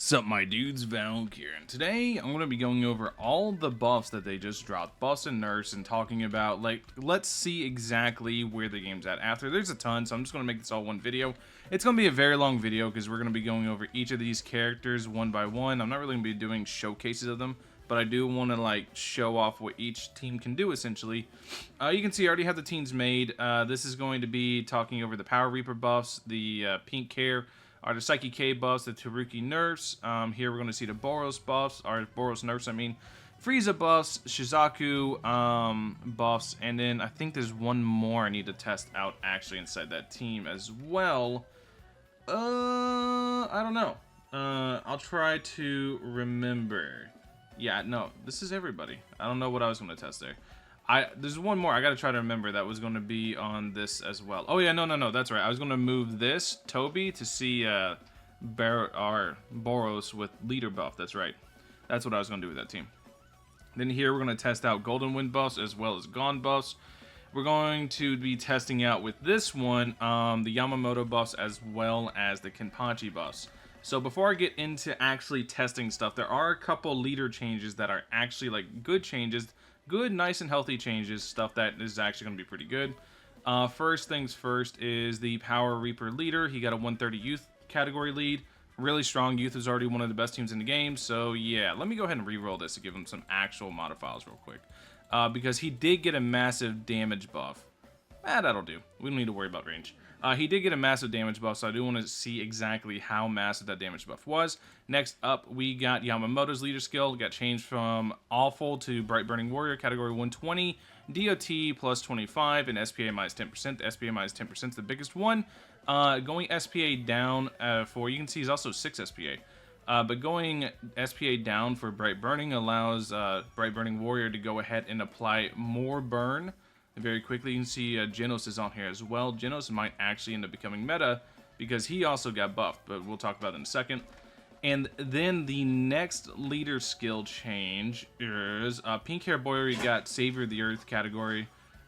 Sup my dudes, Valk here, and today I'm going to be going over all the buffs that they just dropped, buffs and nerfs, and talking about, like, let's see exactly where the game's at after. There's a ton, so I'm just going to make this all one video. It's going to be a very long video because we're going to be going over each of these characters one by one. I'm not really going to be doing showcases of them, but I do want to, like, show off what each team can do, essentially. You can see I already have the teams made. This is going to be talking over the Power Reaper buffs, the pink hair, are the Psyche K buffs, the Teruki nerfs. Here we're going to see the Boros buffs, or Boros nerfs, I mean. Frieza buffs, Shizaku buffs, and then I think there's one more I need to test out actually inside that team as well. I don't know. I'll try to remember. Yeah, no, this is everybody. I don't know what I was going to test there. There's one more I gotta try to remember that was gonna be on this as well. Oh yeah, no, that's right. I was gonna move this Toby to see Boros with leader buff. That's right. That's what I was gonna do with that team. Then here we're gonna test out Golden Wind buffs as well as Gone buffs. We're going to be testing out with this one the Yamamoto buffs as well as the Kenpachi buffs. So before I get into actually testing stuff, there are a couple leader changes that are actually like good changes. Good, nice, and healthy changes, stuff that is actually going to be pretty good. First things first is the Power Reaper leader. He got a 130 youth category lead. Really strong. Youth is already one of the best teams in the game. So yeah, let me go ahead and re-roll this to give him some actual modifiers real quick. Because he did get a massive damage buff. That'll do. We don't need to worry about range. He did get a massive damage buff, so I do want to see exactly how massive that damage buff was. Next up, we got Yamamoto's leader skill. It got changed from Awful to Bright Burning Warrior, category 120, DOT plus 25, and SPA minus 10%. The SPA minus 10% is the biggest one. Going SPA down for, you can see he's also 6 SPA. But going SPA down for Bright Burning allows Bright Burning Warrior to go ahead and apply more burn very quickly. You can see Genos is on here as well. Genos might actually end up becoming meta because he also got buffed, but we'll talk about that in a second. And then the next leader skill change is Pink Hair Boy got Savior of the Earth category,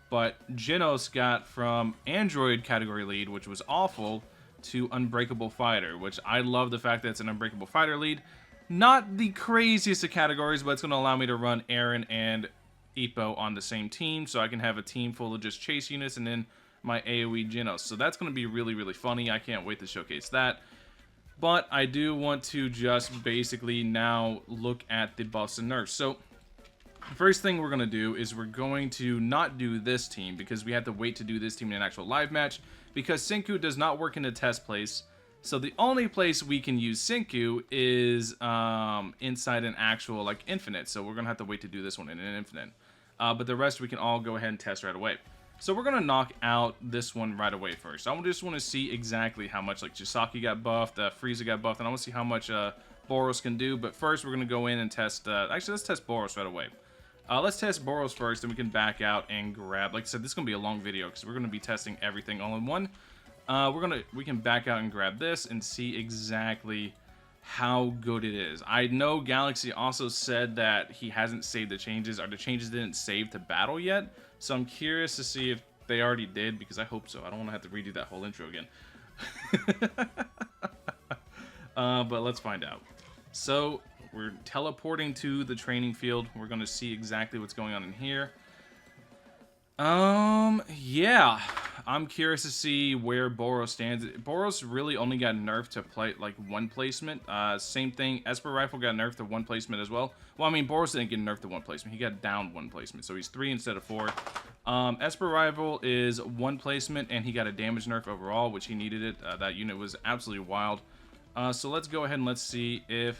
but Genos got from Android category lead, which was awful, to Unbreakable Fighter, which I love the fact that it's an Unbreakable Fighter lead. Not the craziest of categories, but it's going to allow me to run Aaron and Ippo on the same team, so I can have a team full of just chase units and then my AoE Genos. So that's going to be really, really funny. I can't wait to showcase that. But I do want to just basically now look at the buffs and nerfs. So first thing we're going to do is we're going to not do this team because we have to wait to do this team in an actual live match because Senku does not work in a test place. So the only place we can use Senku is inside an actual like infinite. So we're going to have to wait to do this one in an infinite. But the rest we can all go ahead and test right away. So we're going to knock out this one right away first. I just want to see exactly how much like Chisaki got buffed, Frieza got buffed, and I want to see how much Boros can do. But first we're going to go in and test, actually let's test Boros right away. Let's test Boros first, and we can back out and grab, like I said, this is going to be a long video because we're going to be testing everything all in one. We can back out and grab this and see exactly how good it is. I know Galaxy also said that he hasn't saved the changes, or the changes didn't save to battle yet. So I'm curious to see if they already did, because I hope so. I don't want to have to redo that whole intro again. But let's find out. So we're teleporting to the training field. We're going to see exactly what's going on in here. Yeah, I'm curious to see where Boros stands. Boros really only got nerfed to play like one placement. Same thing, Esper Rifle got nerfed to one placement as well. Well, I mean, Boros didn't get nerfed to one placement. He got down one placement, so he's 3 instead of 4. Esper Rifle is 1 placement, and he got a damage nerf overall, which he needed it. That unit was absolutely wild. So let's go ahead and let's see if...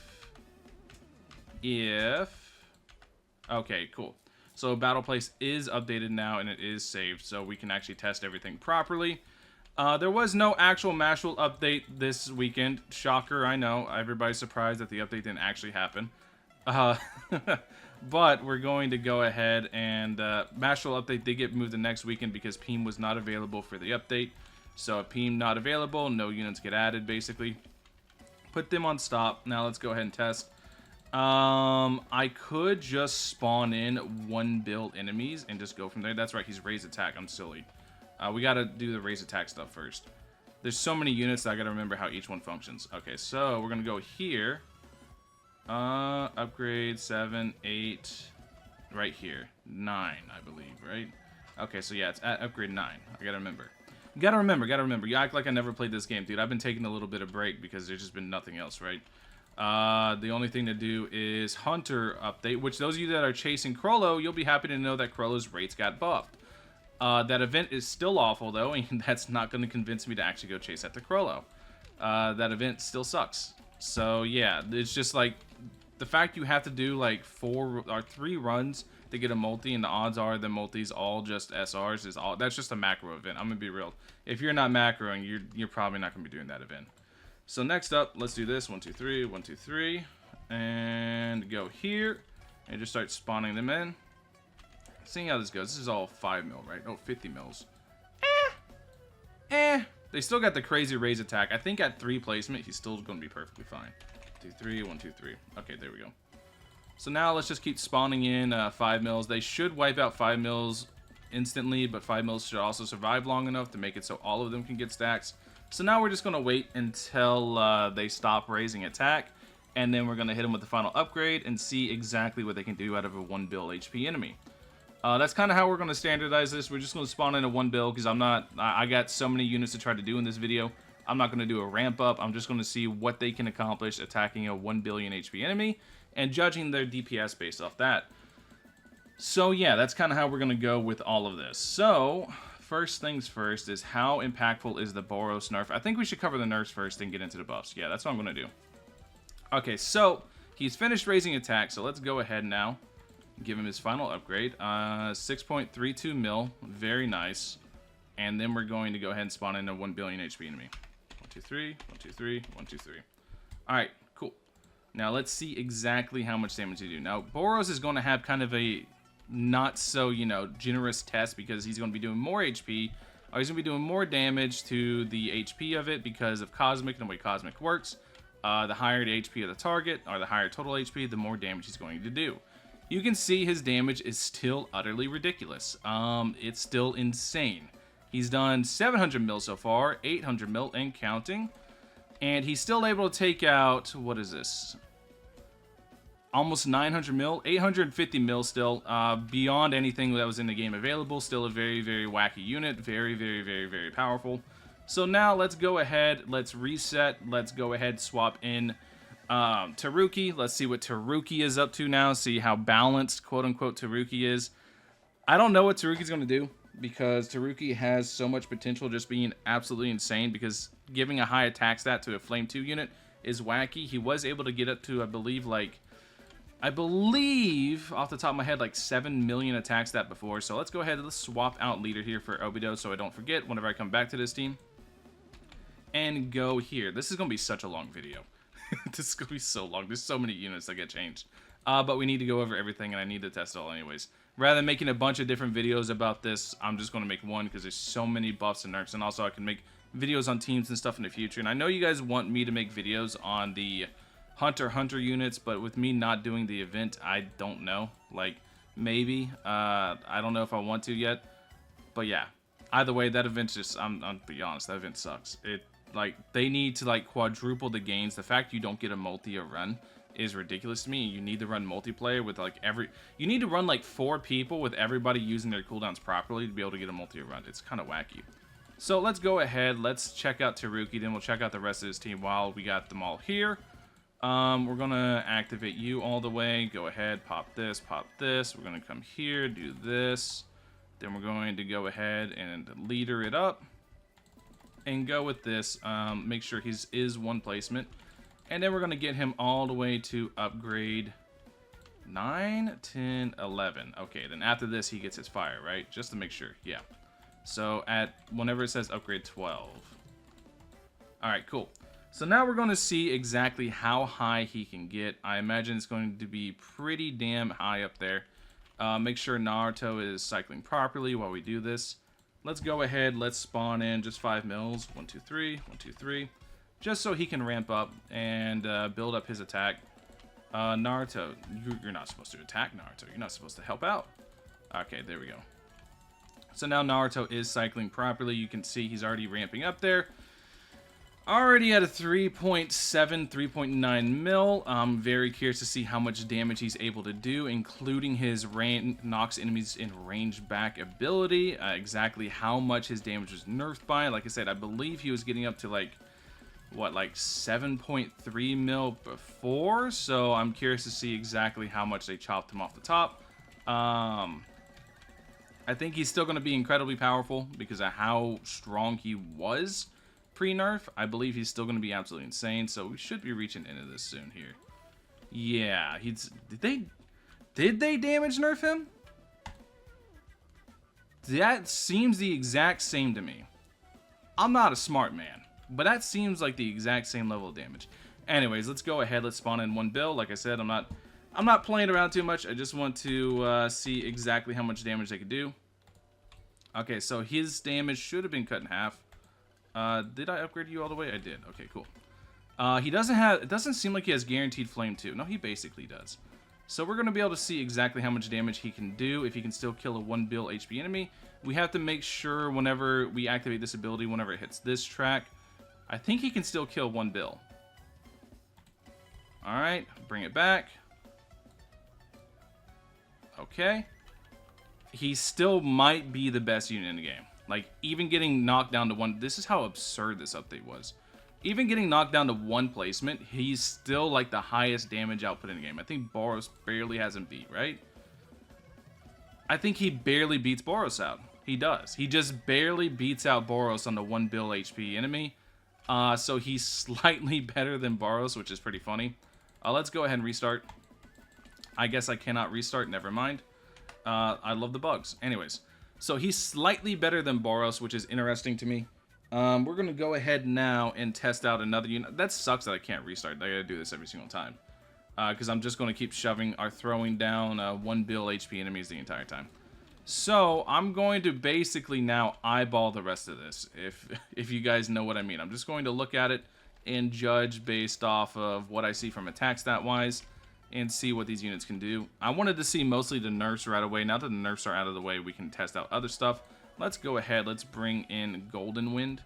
Okay, cool. So Battle Place is updated now, and it is saved, so we can actually test everything properly. There was no actual Mashal update this weekend. Shocker, I know. Everybody's surprised that the update didn't actually happen. But we're going to go ahead and... Mashal update did get moved the next weekend because Peem was not available for the update. So if Peem not available, no units get added, basically. Put them on stop. Now let's go ahead and test. I could just spawn in 1 build enemies and just go from there. That's right, he's raised attack. I'm silly. We gotta do the raised attack stuff first. There's so many units that I gotta remember how each one functions. Okay, so we're gonna go here. Upgrade 7, 8, right here. 9, I believe, right? Okay, so yeah, it's at upgrade 9. I gotta remember. Gotta remember. You act like I never played this game, dude. I've been taking a little bit of break because there's just been nothing else, right? The only thing to do is Hunter update, which those of you that are chasing Krollo, you'll be happy to know that Krollo's rates got buffed. That event is still awful, though, and that's not going to convince me to actually go chase after Krollo. That event still sucks. So, yeah, it's just like the fact you have to do like 4 or 3 runs to get a multi, and the odds are the multis all just SRs is all. That's just a macro event. I'm gonna be real. If you're not macroing, you're probably not gonna be doing that event. So next up, let's do this. 1, 2, 3, 1, 2, 3, and go here, and just start spawning them in. Seeing how this goes. This is all 5 mil, right? Oh, 50 mils. They still got the crazy raise attack. I think at 3 placement, he's still gonna be perfectly fine. 2, 3, 1, 2, 3. Okay, there we go. So now let's just keep spawning in 5 mils. They should wipe out 5 mils instantly, but 5 mils should also survive long enough to make it so all of them can get stacks. So now we're just going to wait until they stop raising attack, and then we're going to hit them with the final upgrade and see exactly what they can do out of a 1 bill HP enemy. That's kind of how we're going to standardize this. We're just going to spawn in a 1 bill because I got so many units to try to do in this video. I'm not going to do a ramp up. I'm just going to see what they can accomplish attacking a 1 billion HP enemy and judging their DPS based off that. So yeah, that's kind of how we're going to go with all of this. So first things first is how impactful is the Boros nerf? I think we should cover the nerfs first and get into the buffs. Yeah, that's what I'm going to do. Okay, so he's finished raising attack, so let's go ahead now. Give him his final upgrade. 6.32 mil, very nice. And then we're going to go ahead and spawn in a 1 billion HP enemy. 1, 2, 3, 1, 2, 3, 1, 2, 3. Alright, cool. Now let's see exactly how much damage they do. Now, Boros is going to have kind of a not so, you know, generous test because he's going to be doing more HP, or he's going to be doing more damage to the HP of it because of Cosmic and the way Cosmic works. The higher the HP of the target, or the higher total HP, the more damage he's going to do. You can see his damage is still utterly ridiculous. It's still insane. He's done 700 mil so far, 800 mil and counting. And he's still able to take out, what is this? Almost 900 mil, 850 mil still, beyond anything that was in the game available. Still a very, very wacky unit, very, very, very, very powerful. So now let's go ahead, let's reset, let's go ahead, swap in Teruki. Let's see what Teruki is up to now, see how balanced, quote-unquote, Teruki is. I don't know what Teruki's going to do, because Teruki has so much potential just being absolutely insane, because giving a high attack stat to a Flame 2 unit is wacky. He was able to get up to, I believe, off the top of my head, like 7 million attack stat before. So let's go ahead and let's swap out leader here for Obito so I don't forget whenever I come back to this team. And go here. This is going to be such a long video. This is going to be so long. There's so many units that get changed. But we need to go over everything, and I need to test it all anyways. Rather than making a bunch of different videos about this, I'm just going to make one because there's so many buffs and nerfs. And also, I can make videos on teams and stuff in the future. And I know you guys want me to make videos on the Hunter units, but with me not doing the event, I don't know. Like, maybe. I don't know if I want to yet. But yeah. Either way, that event's just, I'm be honest, that event sucks. Like, they need to, like, quadruple the gains. The fact you don't get a multi a run is ridiculous to me. You need to run multiplayer with, like, you need to run, like, 4 people with everybody using their cooldowns properly to be able to get a multi a run. It's kind of wacky. So let's go ahead. Let's check out Teruki. Then we'll check out the rest of his team while we got them all here. We're going to activate you all the way. Go ahead, pop this, pop this. We're going to come here, do this. Then we're going to go ahead and leader it up. And go with this. Make sure he is 1 placement. And then we're going to get him all the way to upgrade 9, 10, 11. Okay, then after this, he gets his fire, right? Just to make sure. Yeah. So whenever it says upgrade 12. Alright, cool. So now we're going to see exactly how high he can get. I imagine it's going to be pretty damn high up there. Make sure Naruto is cycling properly while we do this. Let's go ahead, let's spawn in just 5 mils. 1, 2, 3, 1, 2, 3. Just so he can ramp up and build up his attack. Naruto, you're not supposed to attack Naruto. You're not supposed to help out. Okay, there we go. So now Naruto is cycling properly. You can see he's already ramping up there. Already at a 3.7, 3.9 mil. I'm very curious to see how much damage he's able to do, including his knocks enemies in range back ability. Exactly how much his damage was nerfed by. Like I said, I believe he was getting up to like, what, like 7.3 mil before. So I'm curious to see exactly how much they chopped him off the top. I think he's still going to be incredibly powerful because of how strong he was pre-nerf. I believe he's still going to be absolutely insane, so we should be reaching into this soon here. Yeah, did they damage nerf him? That seems the exact same to me. I'm not a smart man, but that seems like the exact same level of damage. Anyways, let's go ahead. Let's spawn in one bill. Like I said, I'm not playing around too much. I just want to see exactly how much damage they could do. Okay, so his damage should have been cut in half. Did I upgrade you all the way? I did. Okay, cool. It doesn't seem like he has guaranteed flame too. No, he basically does. So we're going to be able to see exactly how much damage he can do if he can still kill a 1 bill HP enemy. We have to make sure whenever we activate this ability, whenever it hits this track, I think he can still kill 1 bill. Alright, bring it back. Okay. He still might be the best unit in the game. Like, even getting knocked down to 1... This is how absurd this update was. Even getting knocked down to 1 placement, he's still, like, the highest damage output in the game. I think Boros barely has him beat, right? I think he barely beats Boros out. He does. He just barely beats out Boros on the 1 bill HP enemy. So he's slightly better than Boros, which is pretty funny. Let's go ahead and restart. I guess I cannot restart. Never mind. I love the bugs. Anyways. So he's slightly better than Boros, which is interesting to me. We're going to go ahead now and test out another unit. That sucks that I can't restart. I got to do this every single time. Because I'm just going to keep shoving or throwing down 1 bill HP enemies the entire time. So I'm going to basically now eyeball the rest of this, if you guys know what I mean. I'm just going to look at it and judge based off of what I see from attack stat-wise, and see what these units can do. I wanted to see mostly the nerfs right away. Now that the nerfs are out of the way, we can test out other stuff. Let's go ahead. Let's bring in Golden Wind.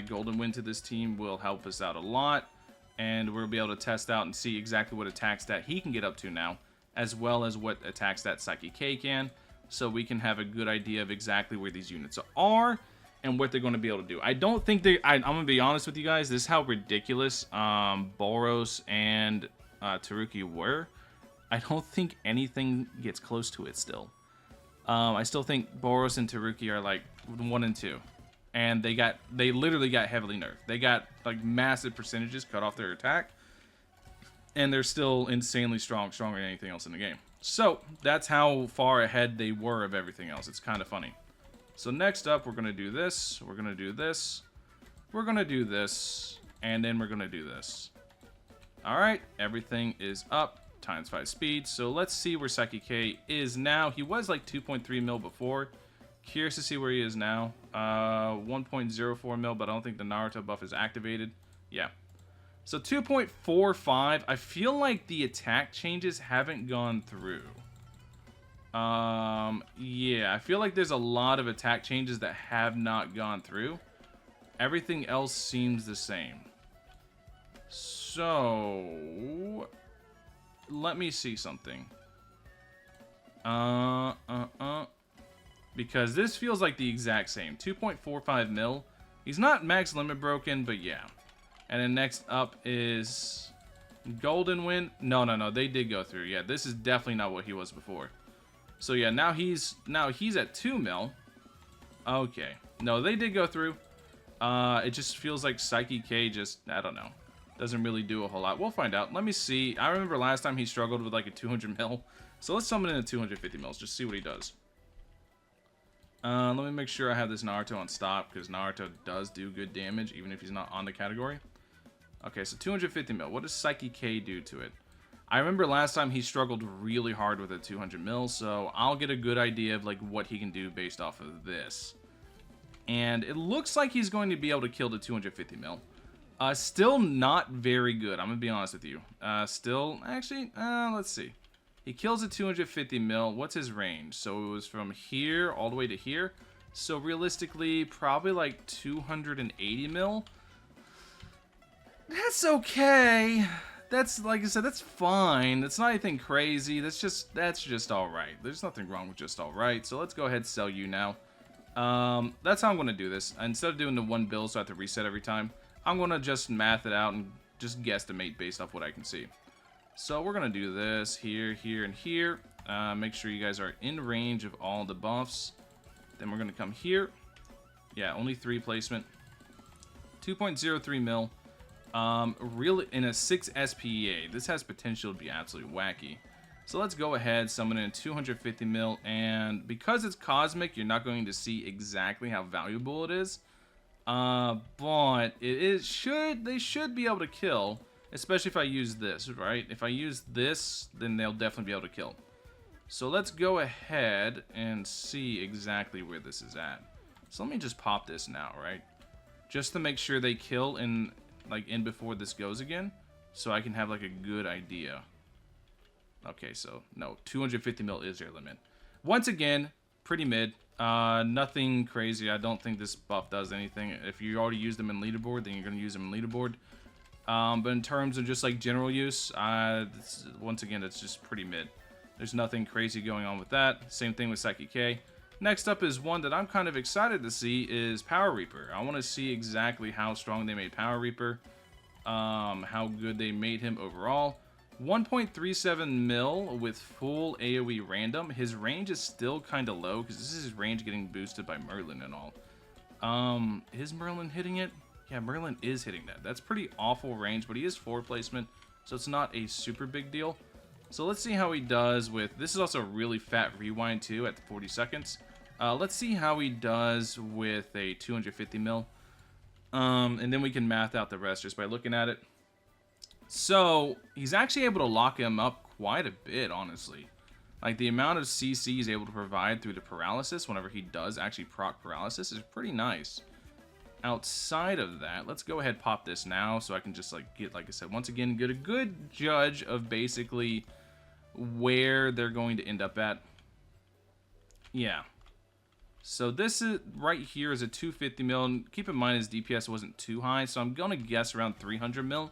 Golden Wind to this team will help us out a lot. And we'll be able to test out and see exactly what attack stat he can get up to now, as well as what attack stat Psyche K can. So we can have a good idea of exactly where these units are and what they're going to be able to do. I don't think I'm going to be honest with you guys. This is how ridiculous Boros and Teruki were. I don't think anything gets close to it still. I still think Boros and Teruki are like 1 and 2, and they literally got heavily nerfed. They got like massive percentages cut off their attack, and they're still insanely strong, stronger than anything else in the game. So that's how far ahead they were of everything else. It's kind of funny. So next up, we're gonna do this. We're gonna do this. We're gonna do this, and then we're gonna do this. Alright, everything is up, times 5 speed. So let's see where Psyche K is now. He was like 2.3 mil before. Curious to see where he is now. 1.04 mil, but I don't think the Naruto buff is activated. Yeah. So 2.45. I feel like the attack changes haven't gone through. Yeah, I feel like there's a lot of attack changes that have not gone through. Everything else seems the same. So, let me see something. Because this feels like the exact same. 2.45 mil. He's not max limit broken, but yeah. And then next up is Golden Wind. No, they did go through. Yeah, this is definitely not what he was before. So yeah, now he's at 2 mil. Okay. No, they did go through. It just feels like Psyche K just, I don't know, doesn't really do a whole lot. We'll find out. Let me see. I remember last time he struggled with like a 200 mil. So let's summon in a 250 mils. Just see what he does. Let me make sure I have this Naruto on stop, because Naruto does do good damage, even if he's not on the category. Okay, so 250 mil. What does Psyche K do to it? I remember last time he struggled really hard with a 200 mil, so I'll get a good idea of like what he can do based off of this. And it looks like he's going to be able to kill the 250 mil. Still not very good, I'm going to be honest with you. Still, actually, let's see. He kills a 250 mil. What's his range? So it was from here all the way to here. So realistically, probably like 280 mil. That's okay. That's, like I said, that's fine. That's not anything crazy. That's just alright. There's nothing wrong with just alright. So let's go ahead and sell you now. That's how I'm going to do this. Instead of doing the one bill so I have to reset every time, I'm going to just math it out and just guesstimate based off what I can see. So we're going to do this here, here, and here. Make sure you guys are in range of all the buffs. Then we're going to come here. Yeah, only 3 placement. 2.03 mil. Really, in a 6 SPEA, this has potential to be absolutely wacky. So let's go ahead, summon in 250 mil, and because it's cosmic, you're not going to see exactly how valuable it is. But they should be able to kill, especially if I use this, right? If I use this, then they'll definitely be able to kill. So let's go ahead and see exactly where this is at. So let me just pop this now, right? Just to make sure they kill in before this goes again, so I can have like a good idea. Okay, so no, 250 mil is your limit. Once again, pretty mid. Nothing crazy. I don't think this buff does anything. If you already use them in leaderboard, then you're going to use them in leaderboard. But in terms of just like general use, once again, it's just pretty mid. There's nothing crazy going on with that. Same thing with Psyche K. Next up is one that I'm kind of excited to see is Power Reaper. I want to see exactly how strong they made Power Reaper, how good they made him overall. 1.37 mil with full AoE random. His range is still kind of low because this is his range getting boosted by Merlin and all. Is Merlin hitting it? Yeah, Merlin is hitting that. That's pretty awful range, but he is 4 placement, so it's not a super big deal. So let's see how he does with... This is also a really fat rewind too at 40 seconds. Let's see how he does with a 250 mil. And then we can math out the rest just by looking at it. So, he's actually able to lock him up quite a bit, honestly. Like, the amount of CC he's able to provide through the paralysis, whenever he does actually proc paralysis, is pretty nice. Outside of that, let's go ahead and pop this now, so I can just, like, get, like I said, once again, get a good judge of basically where they're going to end up at. Yeah. So this is right here is a 250 mil, and keep in mind his DPS wasn't too high, so I'm gonna guess around 300 mil.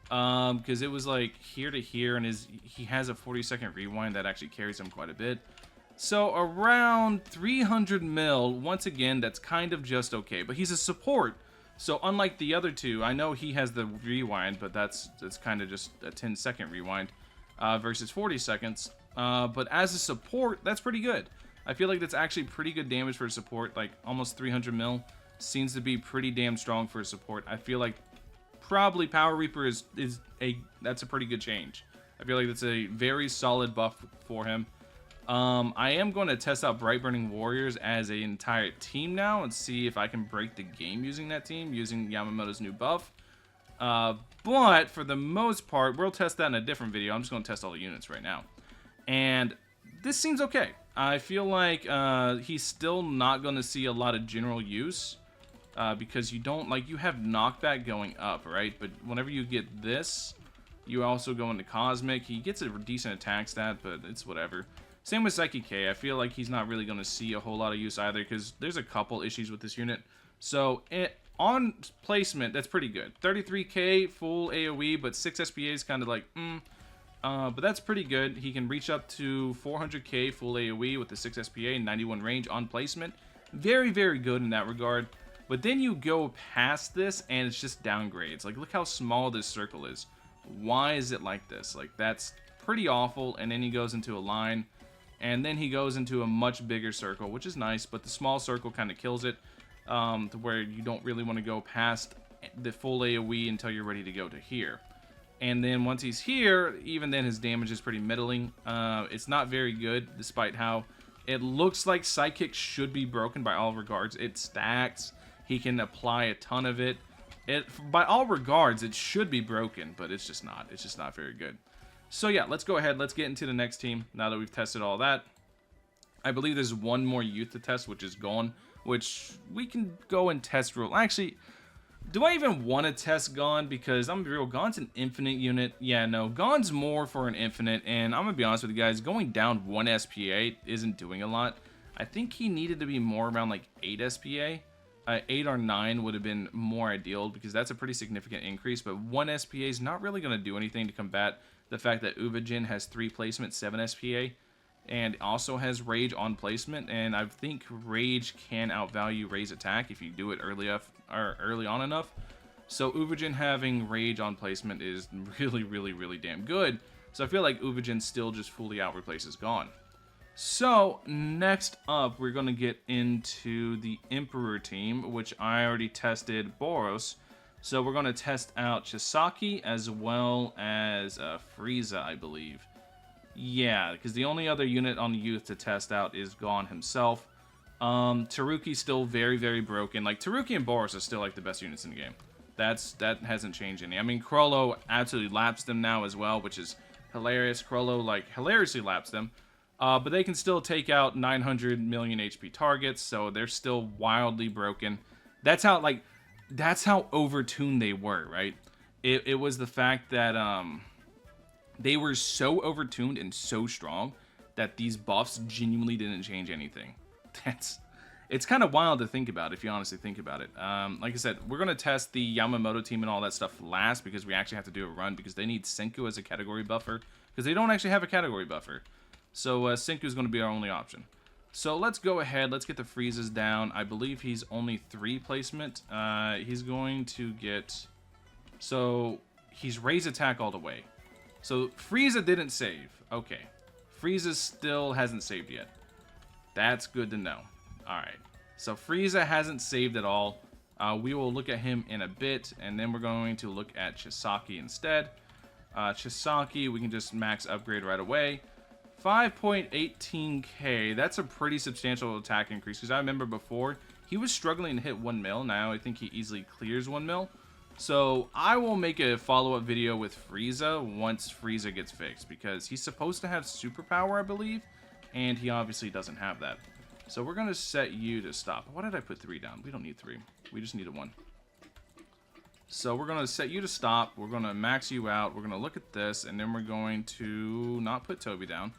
Because it was like here to here, and he has a 40-second rewind that actually carries him quite a bit. So around 300 mil, once again, that's kind of just okay. But he's a support, so unlike the other two, I know he has the rewind, but that's kind of just a 10-second rewind versus 40 seconds. But as a support, that's pretty good. I feel like that's actually pretty good damage for a support. Like almost 300 mil seems to be pretty damn strong for a support. I feel like probably Power Reaper that's a pretty good change. I feel like that's a very solid buff for him. I am going to test out Bright Burning Warriors as an entire team now and see if I can break the game using that team, using Yamamoto's new buff. But for the most part, we'll test that in a different video. I'm just going to test all the units right now. And this seems okay. I feel like he's still not going to see a lot of general use. Because you have knockback going up, right? But whenever you get this, you also go into Cosmic. He gets a decent attack stat, but it's whatever. Same with Psyche K. I feel like he's not really going to see a whole lot of use either, because there's a couple issues with this unit. So, on placement, that's pretty good. 33k full AoE, but 6 SPA is kind of like, but that's pretty good. He can reach up to 400k full AoE with the 6 SPA and 91 range on placement. Very, very good in that regard. But then you go past this, and it's just downgrades. Like, look how small this circle is. Why is it like this? Like, that's pretty awful. And then he goes into a line. And then he goes into a much bigger circle, which is nice. But the small circle kind of kills it. To where you don't really want to go past the full AoE until you're ready to go to here. And then once he's here, even then his damage is pretty middling. It's not very good, despite how it looks like Psychic should be broken by all regards. It stacks. He can apply a ton of it. By all regards, it should be broken, but it's just not. It's just not very good. So yeah, let's go ahead. Let's get into the next team now that we've tested all that. I believe there's one more youth to test, which is Gon, which we can go and test real. Actually, do I even want to test Gon? Because I'm gonna be real, Gon's an infinite unit. Yeah, no, Gon's more for an infinite, and I'm gonna be honest with you guys, going down 1 SPA isn't doing a lot. I think he needed to be more around like 8 SPA. 8 or 9 would have been more ideal because that's a pretty significant increase, but 1 SPA is not really going to do anything to combat the fact that Uvajin has 3 placement, 7 SPA, and also has Rage on placement, and I think Rage can outvalue Ray's attack if you do it early on enough. So Uvajin having Rage on placement is really damn good. So I feel like Uvajin still just fully out replaces Gon. So next up, we're going to get into the Emperor team, which I already tested Boros. So we're going to test out Chisaki as well as Frieza, I believe. Yeah, because the only other unit on the youth to test out is Gon himself. Teruki's still very broken. Like, Teruki and Boros are still like the best units in the game. That hasn't changed any. I mean, Chrollo absolutely laps them now as well, which is hilarious. Chrollo, like, hilariously laps them. But they can still take out 900 million HP targets, so they're still wildly broken. That's how overtuned they were, right? It was the fact that, they were so overtuned and so strong that these buffs genuinely didn't change anything. It's kind of wild to think about if you honestly think about it. Like I said, we're going to test the Yamamoto team and all that stuff last because we actually have to do a run because they need Senku as a category buffer because they don't actually have a category buffer. So Senku is going to be our only option. So let's go ahead. Let's get the Friezas down. I believe he's only 3 placement. He's going to get... So he's raise attack all the way. So Frieza didn't save. Okay. Frieza still hasn't saved yet. That's good to know. Alright. So Frieza hasn't saved at all. We will look at him in a bit. And then we're going to look at Chisaki instead. Chisaki, we can just max upgrade right away. 5.18k. That's a pretty substantial attack increase. Because I remember before, he was struggling to hit 1 mil. Now I think he easily clears 1 mil. So I will make a follow-up video with Frieza once Frieza gets fixed, because he's supposed to have superpower, I believe, and he obviously doesn't have that. So we're going to set you to stop. Why did I put 3 down? We don't need 3. We just need a 1. So we're going to set you to stop. We're going to max you out. We're going to look at this, and then we're going to not put Toby down.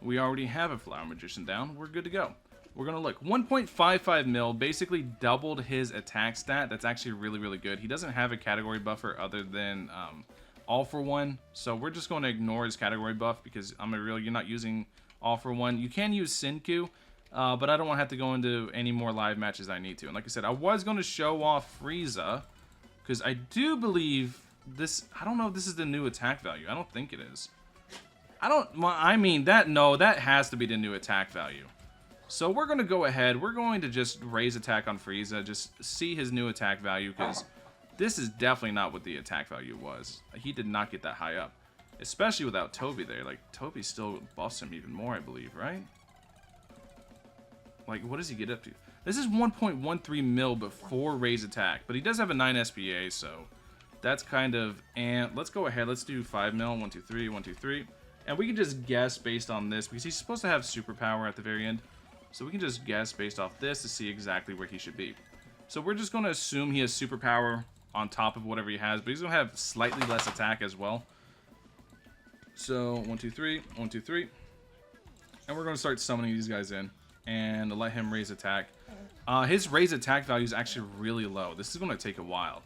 We already have a Flower Magician down. We're good to go. We're going to look. 1.55 mil basically doubled his attack stat. That's actually really good. He doesn't have a category buffer other than All For One. So we're just going to ignore his category buff because you're not using All For One. You can use Senku, but I don't want to have to go into any more live matches than I need to. And like I said, I was going to show off Frieza because I do believe this. I don't know if this is the new attack value. I don't think it is. That has to be the new attack value. So we're going to go ahead. We're going to just raise attack on Frieza. Just see his new attack value, because this is definitely not what the attack value was. He did not get that high up. Especially without Toby there. Like, Toby still buffs him even more, I believe, right? Like, what does he get up to? This is 1.13 mil before raise attack. But he does have a 9 SPA, so that's kind of... And let's go ahead. Let's do 5 mil. 1, 2, 3, 1, 2, 3. And we can just guess based on this, because he's supposed to have superpower at the very end. So we can just guess based off this to see exactly where he should be. So we're just going to assume he has superpower on top of whatever he has, but he's going to have slightly less attack as well. So 1, 2, 3, 1, 2, 3. And we're going to start summoning these guys in and let him raise attack. His raise attack value is actually really low. This is going to take a while.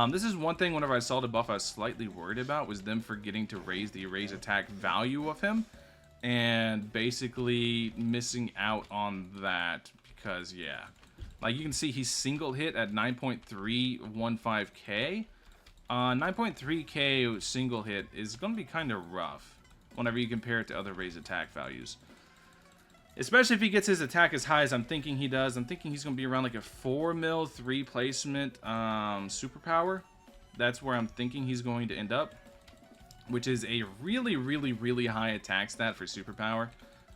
This is one thing whenever I saw the buff I was slightly worried about, was them forgetting to raise the raise attack value of him. And basically missing out on that because, yeah. Like, you can see he's single hit at 9.315k. 9.3k single hit is going to be kind of rough whenever you compare it to other raise attack values. Especially if he gets his attack as high as I'm thinking he does. I'm thinking he's going to be around like a 4 mil, 3 placement superpower. That's where I'm thinking he's going to end up. Which is a really high attack stat for superpower.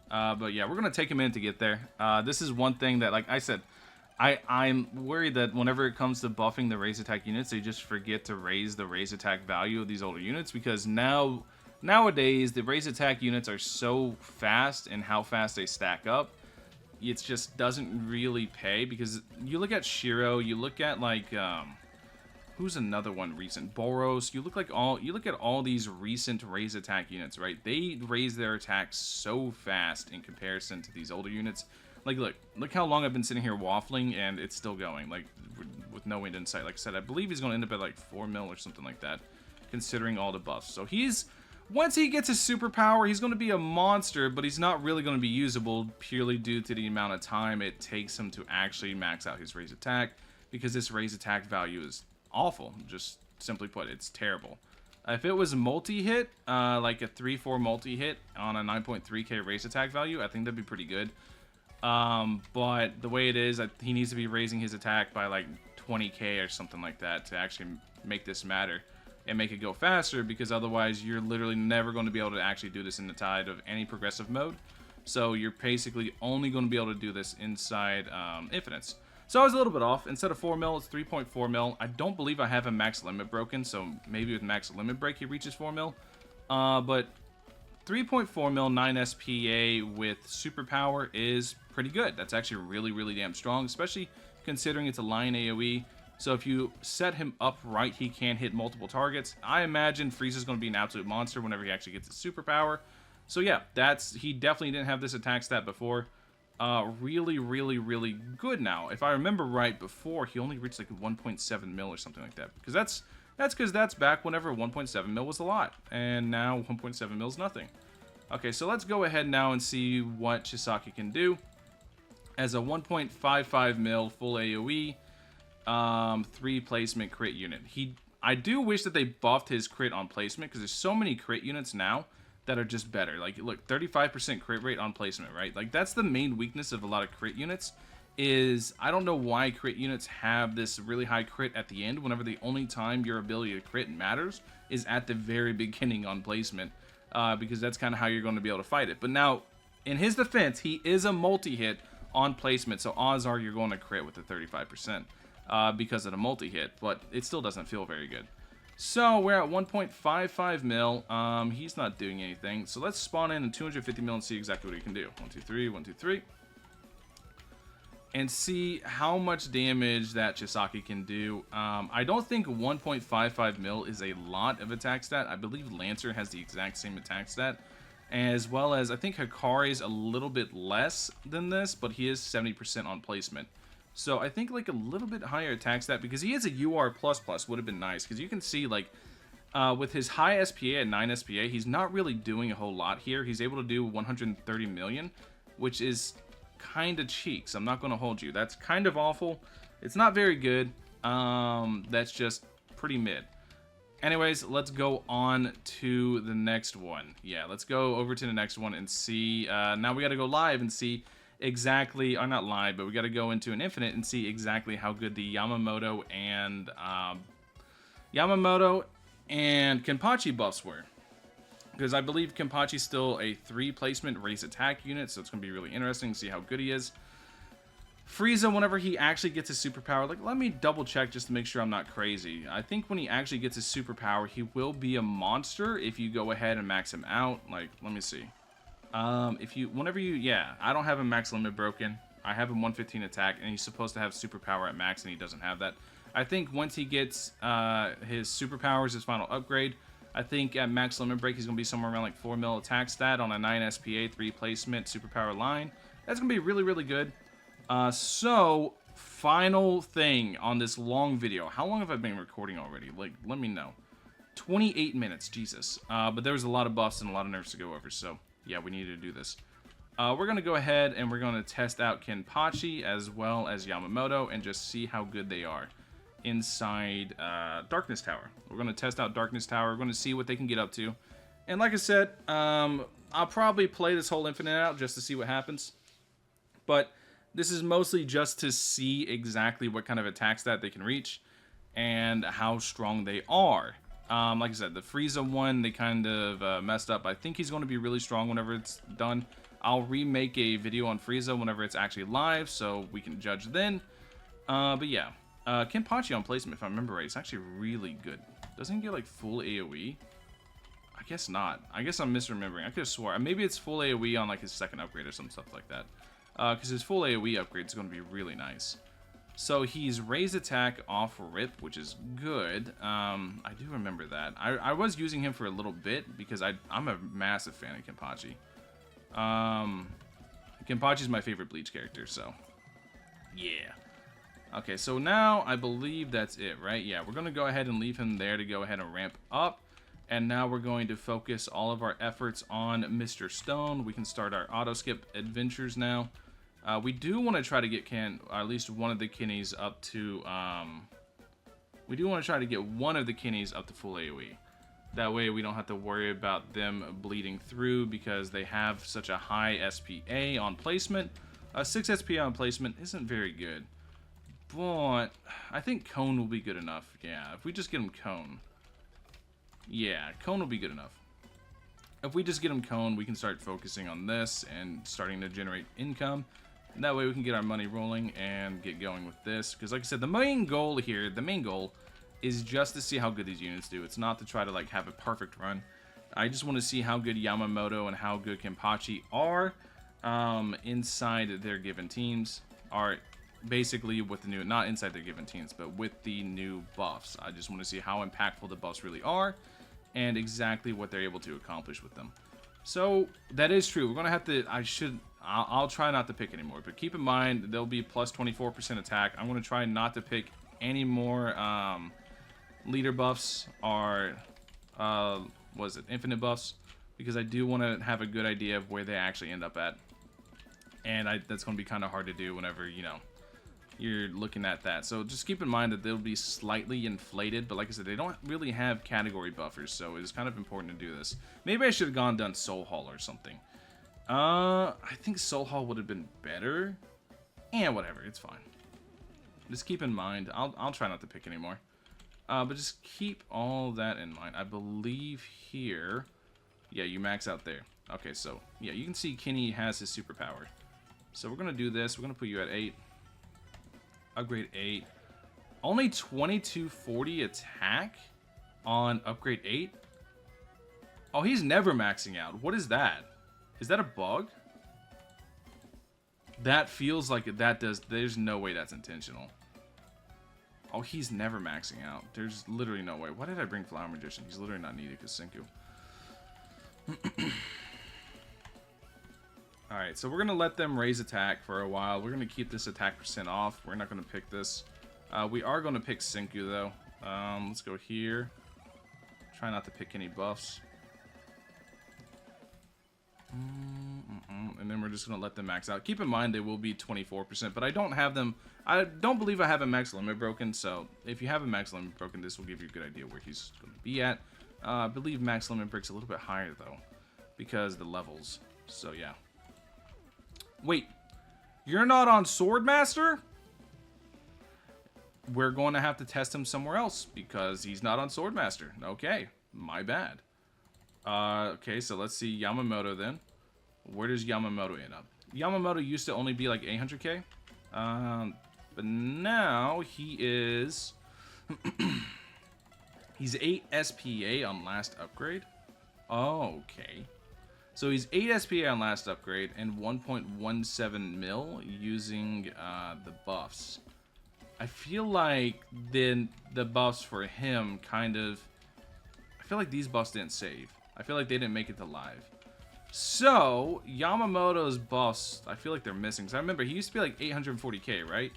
But yeah, we're going to take a minute to get there. This is one thing that, like I said, I'm worried that whenever it comes to buffing the raise attack units, they just forget to raise the raise attack value of these older units. Because nowadays, the raise attack units are so fast and how fast they stack up. It just doesn't really pay. Because you look at Shiro, you look at like... who's another one recent? Boros. You look at all these recent raise attack units, right? They raise their attacks so fast in comparison to these older units. Like, look how long I've been sitting here waffling, and it's still going, like, with no end in sight. Like I said, I believe he's going to end up at, like, 4 mil or something like that, considering all the buffs. So once he gets his superpower, he's going to be a monster, but he's not really going to be usable purely due to the amount of time it takes him to actually max out his raise attack, because this raise attack value is awful. Just simply put, it's terrible. If it was multi-hit, like a 3-4 multi-hit on a 9.3k raise attack value, I think that'd be pretty good. But the way it is, he needs to be raising his attack by like 20k or something like that to actually make this matter and make it go faster, because otherwise you're literally never going to be able to actually do this in the tide of any progressive mode. So you're basically only going to be able to do this inside infinites. So I was a little bit off. Instead of 4 mil, it's 3.4 mil. I don't believe I have a max limit broken, so maybe with max limit break he reaches 4 mil. But 3.4 mil 9 SPA with superpower is pretty good. That's actually really, really damn strong, especially considering it's a line AoE. So if you set him up right, he can hit multiple targets. I imagine Frieza's going to be an absolute monster whenever he actually gets his superpower. So yeah, he definitely didn't have this attack stat before. Really, really, really good now. If I remember right, before he only reached like 1.7 mil or something like that. Because that's back whenever 1.7 mil was a lot, and now 1.7 mil is nothing. Okay, so let's go ahead now and see what Chisaki can do. As a 1.55 mil full AoE, 3 placement crit unit. I do wish that they buffed his crit on placement, because there's so many crit units now that are just better. Like, look, 35% crit rate on placement, right? Like, that's the main weakness of a lot of crit units, is I don't know why crit units have this really high crit at the end, whenever the only time your ability to crit matters is at the very beginning on placement, because that's kind of how you're going to be able to fight it. But now, in his defense, he is a multi-hit on placement, so odds are you're going to crit with the 35%. Because of the multi-hit, but it still doesn't feel very good. So we're at 1.55 mil. He's not doing anything. So let's spawn in 250 mil and see exactly what he can do. 1, 2, 3, 1, 2, 3. And see how much damage that Chisaki can do. I don't think 1.55 mil is a lot of attack stat. I believe Lancer has the exact same attack stat. As well as, I think Hikari is a little bit less than this, but he is 70% on placement. So I think like a little bit higher attack stat, because he is a UR++ would have been nice, because you can see like with his high SPA at 9 SPA, he's not really doing a whole lot here. He's able to do 130 million, which is kind of cheeks. I'm not going to hold you. That's kind of awful. It's not very good. That's just pretty mid. Anyways, let's go on to the next one. Yeah, let's go over to the next one and see. Now we got to go live and see exactly, or not live, but we got to go into an infinite and see exactly how good the Yamamoto and Kenpachi buffs were. Because I believe Kenpachi's still a 3 placement raise attack unit, so it's going to be really interesting to see how good he is. Frieza, whenever he actually gets his superpower, like, let me double check just to make sure I'm not crazy. I think when he actually gets his superpower, he will be a monster if you go ahead and max him out. Like, let me see. Yeah, I don't have a max limit broken. I have a 115 attack, and he's supposed to have superpower at max, and he doesn't have that. I think once he gets his superpowers, his final upgrade, I think at max limit break, he's going to be somewhere around like 4 mil attack stat on a 9 SPA, 3 placement, superpower line. That's going to be really, really good. So, final thing on this long video. How long have I been recording already? Like, let me know. 28 minutes, Jesus. But there was a lot of buffs and a lot of nerfs to go over, so yeah, we needed to do this. We're going to go ahead and we're going to test out Kenpachi as well as Yamamoto and just see how good they are inside Darkness Tower. We're going to test out Darkness Tower. We're going to see what they can get up to. And like I said, I'll probably play this whole infinite out just to see what happens. But this is mostly just to see exactly what kind of attack stat they can reach and how strong they are. Like I said, the Frieza one, they kind of messed up. I think he's going to be really strong whenever it's done. I'll remake a video on Frieza whenever it's actually live, so we can judge then. But yeah, Kenpachi on placement, if I remember right, is actually really good. Doesn't he get like full AoE? I guess not. I guess I'm misremembering. I could have swore. Maybe it's full AoE on like his second upgrade or some stuff like that. Because his full AoE upgrade is going to be really nice. So he's raised attack off rip, which is good. I do remember that. I was using him for a little bit because I'm a massive fan of Kenpachi. Kenpachi's my favorite Bleach character, so yeah. Okay, so now I believe that's it, right? Yeah, we're going to go ahead and leave him there to go ahead and ramp up. And now we're going to focus all of our efforts on Mr. Stone. We can start our auto-skip adventures now. We do want to try to get at least one of the Kinnies up to... we do want to try to get one of the Kinnies up to full AoE. That way we don't have to worry about them bleeding through because they have such a high SPA on placement. 6 SPA on placement isn't very good. But I think Cone will be good enough. Yeah, if we just get him Cone. Yeah, Cone will be good enough. If we just get him Cone, we can start focusing on this and starting to generate income. And that way we can get our money rolling and get going with this. Because like I said, the main goal here, is just to see how good these units do. It's not to try to like have a perfect run. I just want to see how good Yamamoto and how good Kenpachi are inside their given teams. Are basically with the new, not inside their given teams, but with the new buffs. I just want to see how impactful the buffs really are and exactly what they're able to accomplish with them. So that is true. We're going to have to, I'll try not to pick anymore, but keep in mind there'll be plus 24% attack. I'm going to try not to pick any more leader buffs or infinite buffs, because I do want to have a good idea of where they actually end up at. And that's going to be kind of hard to do whenever, you know, you're looking at that. So just keep in mind that they'll be slightly inflated, but like I said, they don't really have category buffers, so it's kind of important to do this. Maybe I should have done Soul Hall or something. I think Soul Hall would have been better. Yeah, whatever, it's fine. Just keep in mind, I'll try not to pick anymore. But just keep all that in mind. I believe here, yeah, you max out there. Okay, so yeah, you can see Kenny has his superpower. So we're gonna do this. We're gonna put you at 8. Upgrade 8. Only 2240 attack on upgrade 8? Oh, he's never maxing out. What is that? Is that a bug? That feels like that does. There's no way that's intentional. Oh, he's never maxing out. There's literally no way. Why did I bring Flower Magician? He's literally not needed because Senku. Alright, so we're going to let them raise attack for a while. We're going to keep this attack percent off. We're not going to pick this. We are going to pick Senku, though. Let's go here. Try not to pick any buffs. And then we're just going to let them max out. Keep in mind they will be 24%, but I don't have them... I don't believe I have a max limit broken, so if you have a max limit broken, this will give you a good idea where he's going to be at. I believe max limit breaks a little bit higher, though, because the levels. So, yeah. Wait, you're not on Swordmaster? We're going to have to test him somewhere else because he's not on Swordmaster. Okay, my bad. Okay, so let's see Yamamoto then. Where does Yamamoto end up? Yamamoto used to only be like 800k. But now he is... he's 8 SPA on last upgrade. Oh, okay. So he's 8 SPA on last upgrade and 1.17 mil using the buffs. I feel like then the buffs for him kind of... I feel like these buffs didn't save. I feel like they didn't make it to live. So, Yamamoto's buffs, I feel like they're missing. Because I remember he used to be like 840k, right?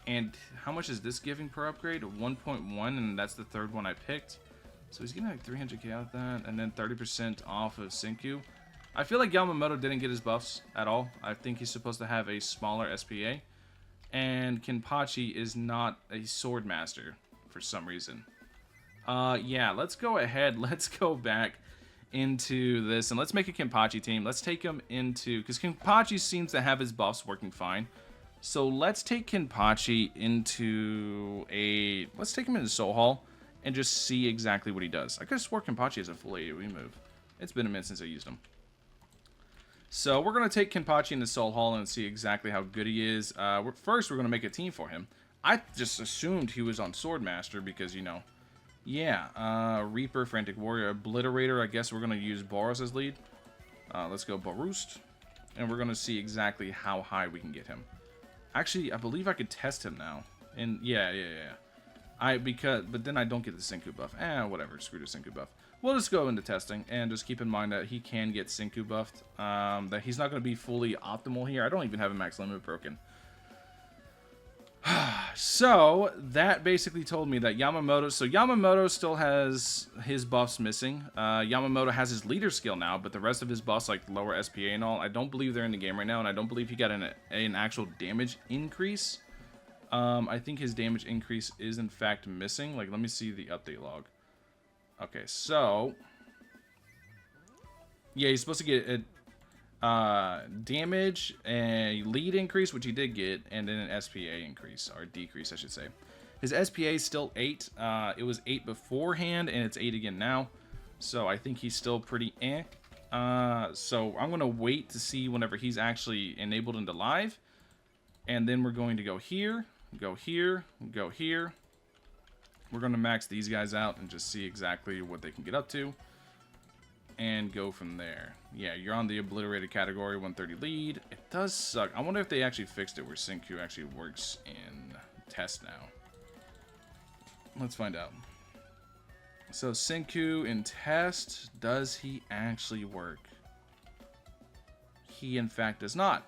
And how much is this giving per upgrade? 1.1, and that's the third one I picked. So he's getting like 300k out of that, and then 30% off of Senku. I feel like Yamamoto didn't get his buffs at all. I think he's supposed to have a smaller SPA. And Kenpachi is not a sword master for some reason. Yeah, let's go ahead. Let's go back into this, and let's make a Kenpachi team. Let's take him into... because Kenpachi seems to have his buffs working fine. So let's take Kenpachi into a... let's take him into Soul Hall and just see exactly what he does. I could have swore Kenpachi has a full AoE move. It's been a minute since I used him. So we're going to take Kenpachi into Soul Hall and see exactly how good he is. First, we're going to make a team for him. I just assumed he was on Swordmaster because, you know, yeah, Reaper, Frantic Warrior, Obliterator. I guess we're going to use Boros as lead. Let's go Boros. And we're going to see exactly how high we can get him. Actually, I believe I could test him now. And yeah. But then I don't get the Senku buff. Whatever. Screw the Senku buff. we'll just go into testing and just keep in mind that he can get Senku buffed. That he's not going to be fully optimal here. I don't even have a max limit broken. So that basically told me that Yamamoto. So Yamamoto still has his buffs missing. Yamamoto has his leader skill now, but the rest of his buffs, like lower SPA and all, I don't believe they're in the game right now, and I don't believe he got an actual damage increase. I think his damage increase is in fact missing. Like, let me see the update log. Okay, so yeah, he's supposed to get a damage, a lead increase, which he did get, and then an SPA increase, or decrease, I should say. His SPA is still 8. It was 8 beforehand, and it's 8 again now. So I think he's still pretty eh. So I'm going to wait to see whenever he's actually enabled into live. And then we're going to go here, go here, go here. We're going to max these guys out and just see exactly what they can get up to. And go from there. Yeah, you're on the obliterated category, 130 lead. It does suck. I wonder if they actually fixed it where Senku actually works in test now. Let's find out. So Senku in test, does he actually work? He in fact does not.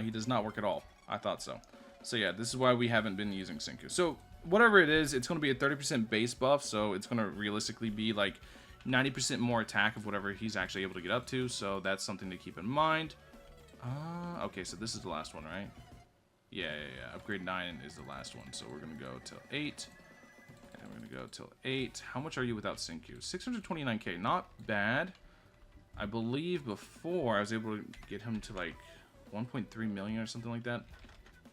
He does not work at all. I thought so. So yeah, this is why we haven't been using Senku. So whatever it is, it's going to be a 30% base buff, so it's going to realistically be like 90% more attack of whatever he's actually able to get up to, so that's something to keep in mind. Okay, so this is the last one, right? Yeah. Upgrade 9 is the last one, so we're going to go till 8. And we're going to go till 8. How much are you without Senku? 629k, not bad. I believe before I was able to get him to like 1.3 million or something like that.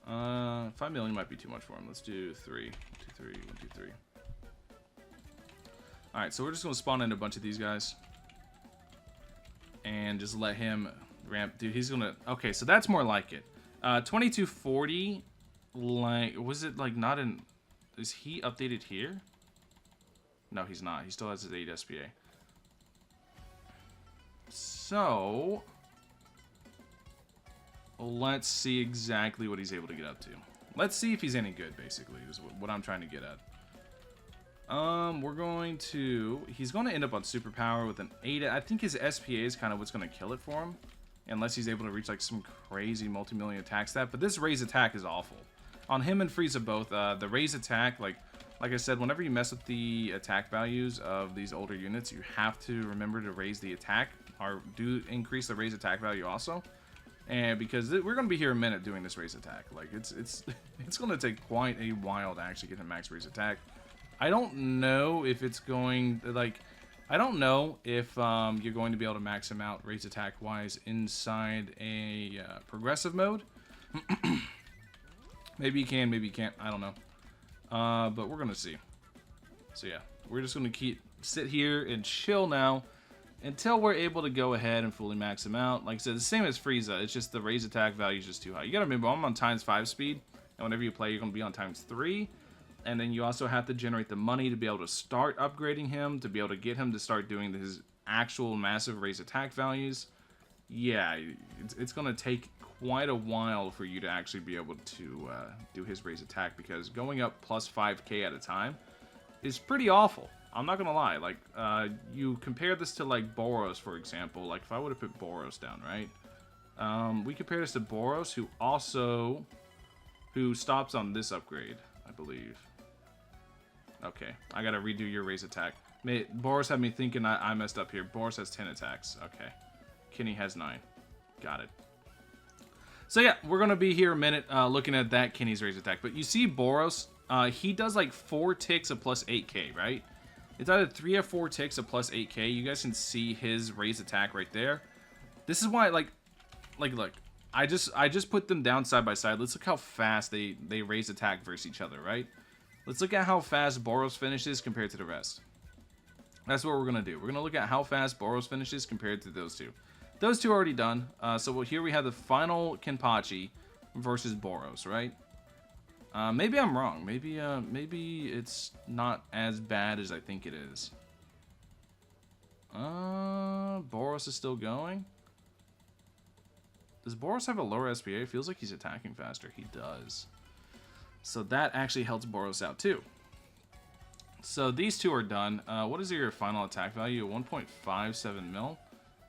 5 million might be too much for him. Let's do 3. 1, 2, 3, 1, 2, 3. Alright, so we're just going to spawn in a bunch of these guys. And just let him ramp. Dude, he's going to... Okay, so that's more like it. 2240, like... Was it, like, not in... Is he updated here? No, he's not. He still has his 8 SPA. So... Let's see exactly what he's able to get up to. Let's see if he's any good, basically, is what I'm trying to get at. We're going to... He's going to end up on Superpower with an 8. I think his SPA is kind of what's going to kill it for him. Unless he's able to reach, like, some crazy multi-million attack stat. But this raise attack is awful. On him and Frieza both, the raise attack, like I said, whenever you mess with the attack values of these older units, you have to remember to raise the attack. Or do increase the raise attack value also. And because we're going to be here a minute doing this raise attack. Like, it's going to take quite a while to actually get him max raise attack. I don't know if it's going, like, I don't know if you're going to be able to max him out raise attack wise inside a progressive mode. Maybe you can, maybe you can't, I don't know. But we're going to see. So yeah, we're just going to sit here and chill now until we're able to go ahead and fully max him out. Like I said, the same as Frieza, it's just the raise attack value is just too high. You got to remember, I'm on ×5 speed, and whenever you play, you're going to be on ×3. And then you also have to generate the money to be able to start upgrading him, to be able to get him to start doing his actual massive raise attack values. Yeah, it's going to take quite a while for you to actually be able to do his raise attack, because going up +5k at a time is pretty awful. I'm not going to lie. Like, you compare this to, like, Boros, for example. Like, if I would have put Boros down, right? We compare this to Boros, who stops on this upgrade, I believe. Okay, I gotta redo your raise attack. Boros had me thinking I messed up here. Boros has 10 attacks. Okay. Kenny has 9. Got it. So yeah, we're gonna be here a minute looking at that Kenny's raise attack. But you see Boros, he does like 4 ticks of +8k, right? It's either 3 or 4 ticks of +8k. You guys can see his raise attack right there. This is why, like look, I just put them down side by side. Let's look how fast they raise attack versus each other, right? Let's look at how fast Boros finishes compared to the rest. That's what we're going to do. We're going to look at how fast Boros finishes compared to those two. Those two are already done. So here we have the final Kenpachi versus Boros, right? Maybe I'm wrong. Maybe it's not as bad as I think it is. Boros is still going. Does Boros have a lower SPA? It feels like he's attacking faster. He does. So that actually helps Boros out too. So these two are done. What is your final attack value? 1.57 mil.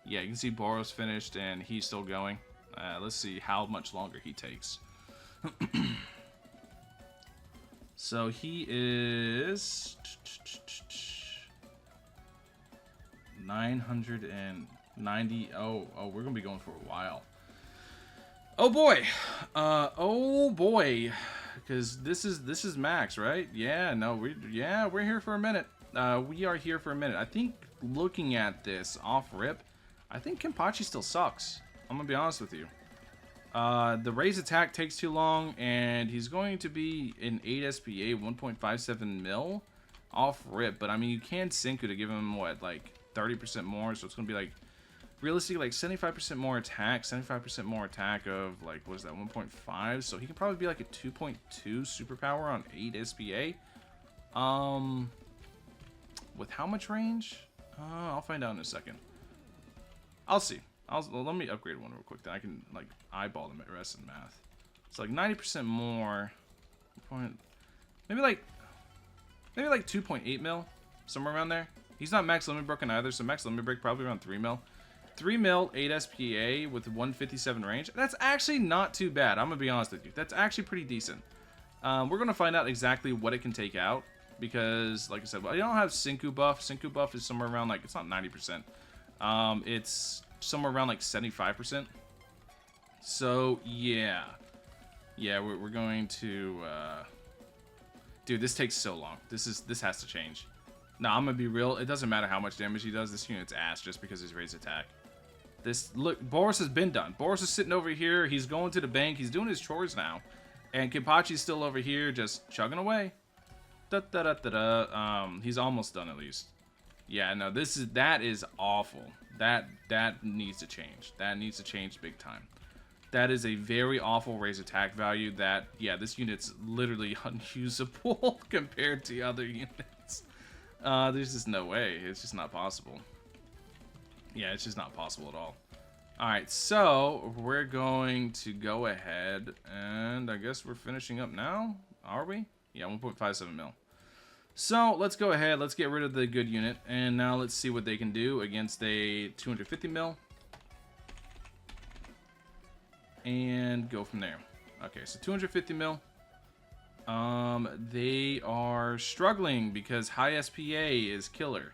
Yeah, you can see Boros finished and he's still going. Let's see how much longer he takes. So he is 990. Oh, we're gonna be going for a while. Oh boy, because this is max, right? Yeah, no, we're here for a minute. We are here for a minute. I think looking at this off rip, I think Kenpachi still sucks. I'm gonna be honest with you. The raise attack takes too long, and he's going to be an 8 SPA, 1.57 mil off rip. But I mean, you can Senku to give him what, like 30% more, so it's gonna be like realistically like 75% more attack, 75% more attack of like, what is that, 1.5? So he can probably be like a 2.2 superpower on 8 SPA. With how much range? I'll find out in a second. I'll see. Let me upgrade one real quick, then I can like eyeball them at rest and math. It's like 90% more. Maybe like 2.8 mil, somewhere around there. He's not max limit broken either, so max limit break probably around 3 mil. 3 mil, 8 SPA with 157 range. That's actually not too bad. I'm gonna be honest with you. That's actually pretty decent. We're gonna find out exactly what it can take out because, like I said, well, I don't have Senku buff. Senku buff is somewhere around like, it's not 90%. It's somewhere around like 75%. So yeah, we're going to dude, this takes so long. This has to change. Now I'm gonna be real, it doesn't matter how much damage he does, this unit's ass just because his raised attack. Look, Boros has been done. Boros is sitting over here, he's going to the bank, he's doing his chores now, and Kenpachi's still over here just chugging away. He's almost done at least. Yeah, no, that is awful. That needs to change. That needs to change big time. That is a very awful raise attack value that, yeah, this unit's literally unusable compared to other units. There's just no way. It's just not possible. Yeah, it's just not possible at all. Alright, so we're going to go ahead and I guess we're finishing up now. Are we? Yeah, 1.57 mil. So let's go ahead, let's get rid of the good unit, and now let's see what they can do against a 250 mil. And go from there. Okay, so 250 mil. They are struggling because high SPA is killer.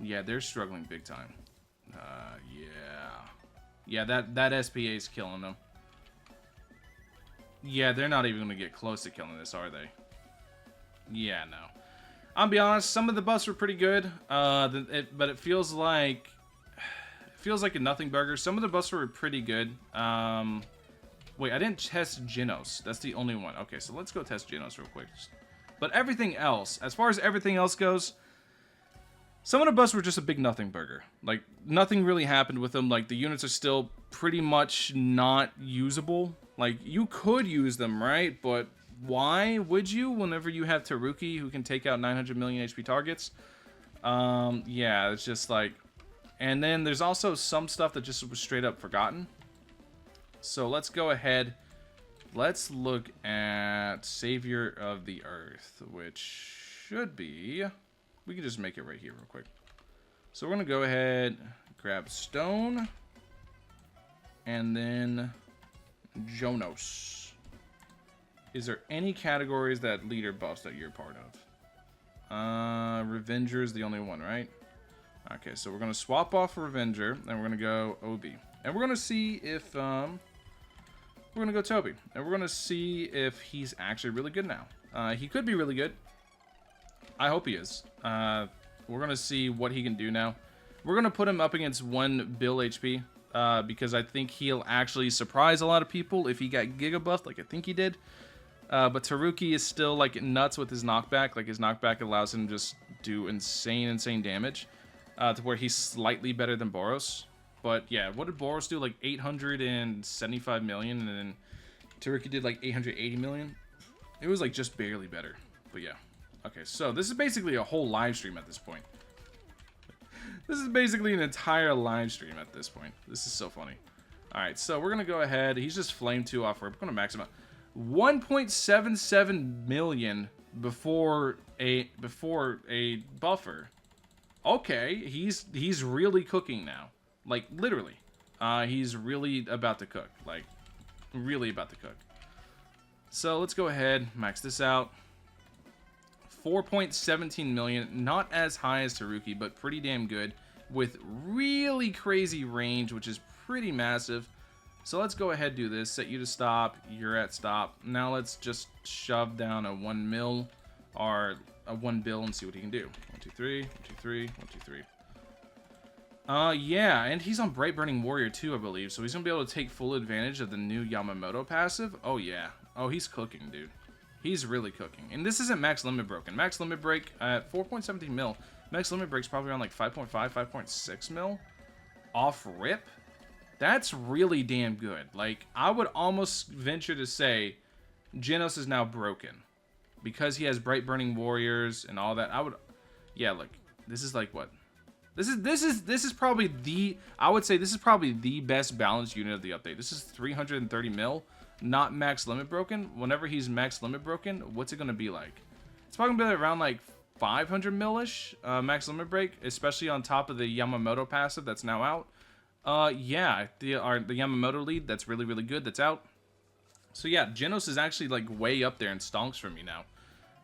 Yeah, they're struggling big time. Yeah, that SPA is killing them. Yeah, they're not even gonna get close to killing this, are they? Yeah, no. I'll be honest, some of the buffs were pretty good, but it feels like a nothing burger. Some of the buffs were pretty good. Wait, I didn't test Genos. That's the only one. Okay, so let's go test Genos real quick. But everything else, as far as everything else goes, some of the buffs were just a big nothing burger. Like, nothing really happened with them. Like, the units are still pretty much not usable. Like, you could use them, right? But why would you whenever you have Teruki who can take out 900 million HP targets? Yeah, it's just like... And then there's also some stuff that just was straight up forgotten. So let's go ahead. Let's look at Savior of the Earth, which should be... We can just make it right here real quick. So we're going to go ahead, grab Stone, and then Jonos. Is there any categories that leader buffs that you're part of? Revenger is the only one, right? Okay, so we're going to swap off Revenger, and we're going to go OB. And we're going to see if, we're going to go Toby. And we're going to see if he's actually really good now. He could be really good. I hope he is. We're going to see what he can do now. We're going to put him up against 1 Bill HP, because I think he'll actually surprise a lot of people if he got Giga buffed like I think he did. But Teruki is still like nuts with his knockback. Like his knockback allows him to just do insane damage. To where he's slightly better than Boros. But yeah, what did Boros do? Like 875 million, and then Teruki did like 880 million. It was like just barely better. But yeah. Okay, so this is basically a whole live stream at this point. This is basically an entire live stream at this point. This is so funny. Alright, so we're going to go ahead. He's just Flame 2 off. We're going to max him out. 1.77 million before before a buffer. Okay, he's really cooking now. Like, literally. He's really about to cook. Like, really about to cook. So, let's go ahead, max this out. 4.17 million, not as high as Teruki, but pretty damn good. With really crazy range, which is pretty massive. So, let's go ahead and do this. Set you to stop. You're at stop. Now, let's just shove down a 1 mil, or a 1 bill, and see what he can do. 1, 2, 3, 1, 2, 3, 1, 2, 3. Yeah, and he's on Bright Burning Warrior too, I believe. So he's going to be able to take full advantage of the new Yamamoto passive. Oh, yeah. Oh, he's cooking, dude. He's really cooking. And this isn't max limit broken. Max limit break at 4.17 mil. Max limit break's probably around like 5.5, 5.6 mil. Off rip? That's really damn good. Like, I would almost venture to say Genos is now broken. Because he has Bright Burning Warriors and all that. Yeah, look. This is like what? This is probably the, I would say this is probably the best balanced unit of the update. This is 330 mil, not max limit broken. Whenever he's max limit broken, what's it going to be like? It's probably going to be around like 500 mil-ish max limit break, especially on top of the Yamamoto passive that's now out. Yeah, the Yamamoto lead, that's really, really good, that's out. So yeah, Genos is actually like way up there in stonks for me now.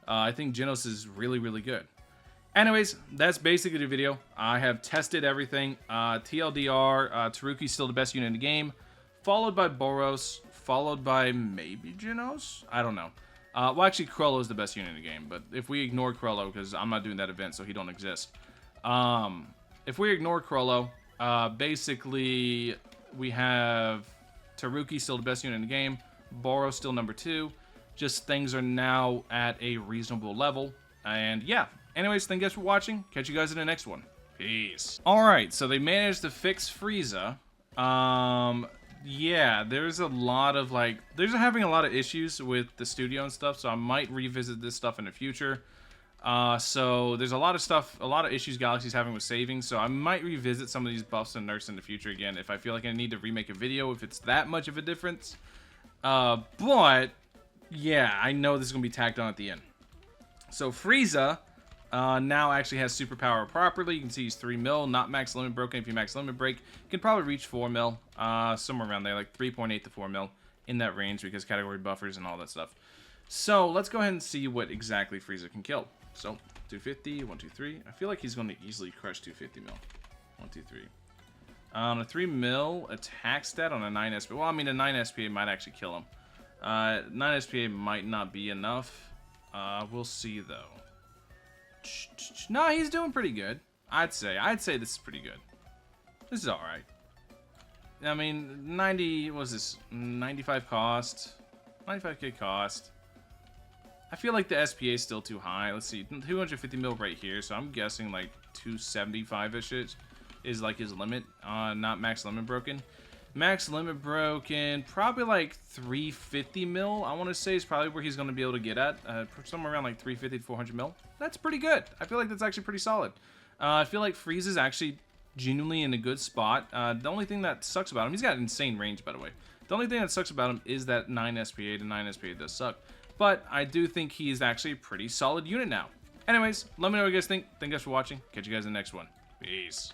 I think Genos is really, really good. Anyways, that's basically the video. I have tested everything. TLDR, Teruki's still the best unit in the game, followed by Boros, followed by maybe Genos? I don't know. Well, actually, Krollo is the best unit in the game, but if we ignore Krollo, because I'm not doing that event, so he don't exist. If we ignore Krollo, basically, we have Teruki still the best unit in the game, Boros still number 2. Just things are now at a reasonable level, and yeah. Anyways, thank you guys for watching. Catch you guys in the next one. Peace. Alright, so they managed to fix Frieza. Yeah, there's a lot of, like, they're having a lot of issues with the studio and stuff, so I might revisit this stuff in the future. So there's a lot of stuff, a lot of issues Galaxy's having with saving, so I might revisit some of these buffs and nerfs in the future again if I feel like I need to remake a video, if it's that much of a difference. But, yeah, I know this is going to be tacked on at the end. So Frieza now actually has superpower properly. You can see he's 3 mil, not max limit broken. If you max limit break, you can probably reach 4 mil, somewhere around there, like 3.8 to 4 mil in that range because category buffers and all that stuff. So let's go ahead and see what exactly Frieza can kill. So 250, 1, 2, 3. I feel like he's going to easily crush 250 mil. 1, 2, 3. A 3 mil attack stat on a 9 SPA. Well, I mean, a 9 SPA might actually kill him. 9 SPA might not be enough. We'll see though. No, he's doing pretty good. I'd say this is pretty good. This is alright. I mean, 90, what was this? 95 cost. 95k cost. I feel like the SPA is still too high. Let's see, 250 mil right here, so I'm guessing like 275-ish is like his limit. Not max limit broken. Max limit broken, probably like 350 mil, I want to say, is probably where he's going to be able to get at. Somewhere around like 350 to 400 mil. That's pretty good. I feel like that's actually pretty solid. I feel like Frieza's actually genuinely in a good spot. The only thing that sucks about him, he's got insane range, by the way. The only thing that sucks about him is that 9 SPA. The 9 SPA does suck. But I do think he's actually a pretty solid unit now. Anyways, let me know what you guys think. Thank you guys for watching. Catch you guys in the next one. Peace.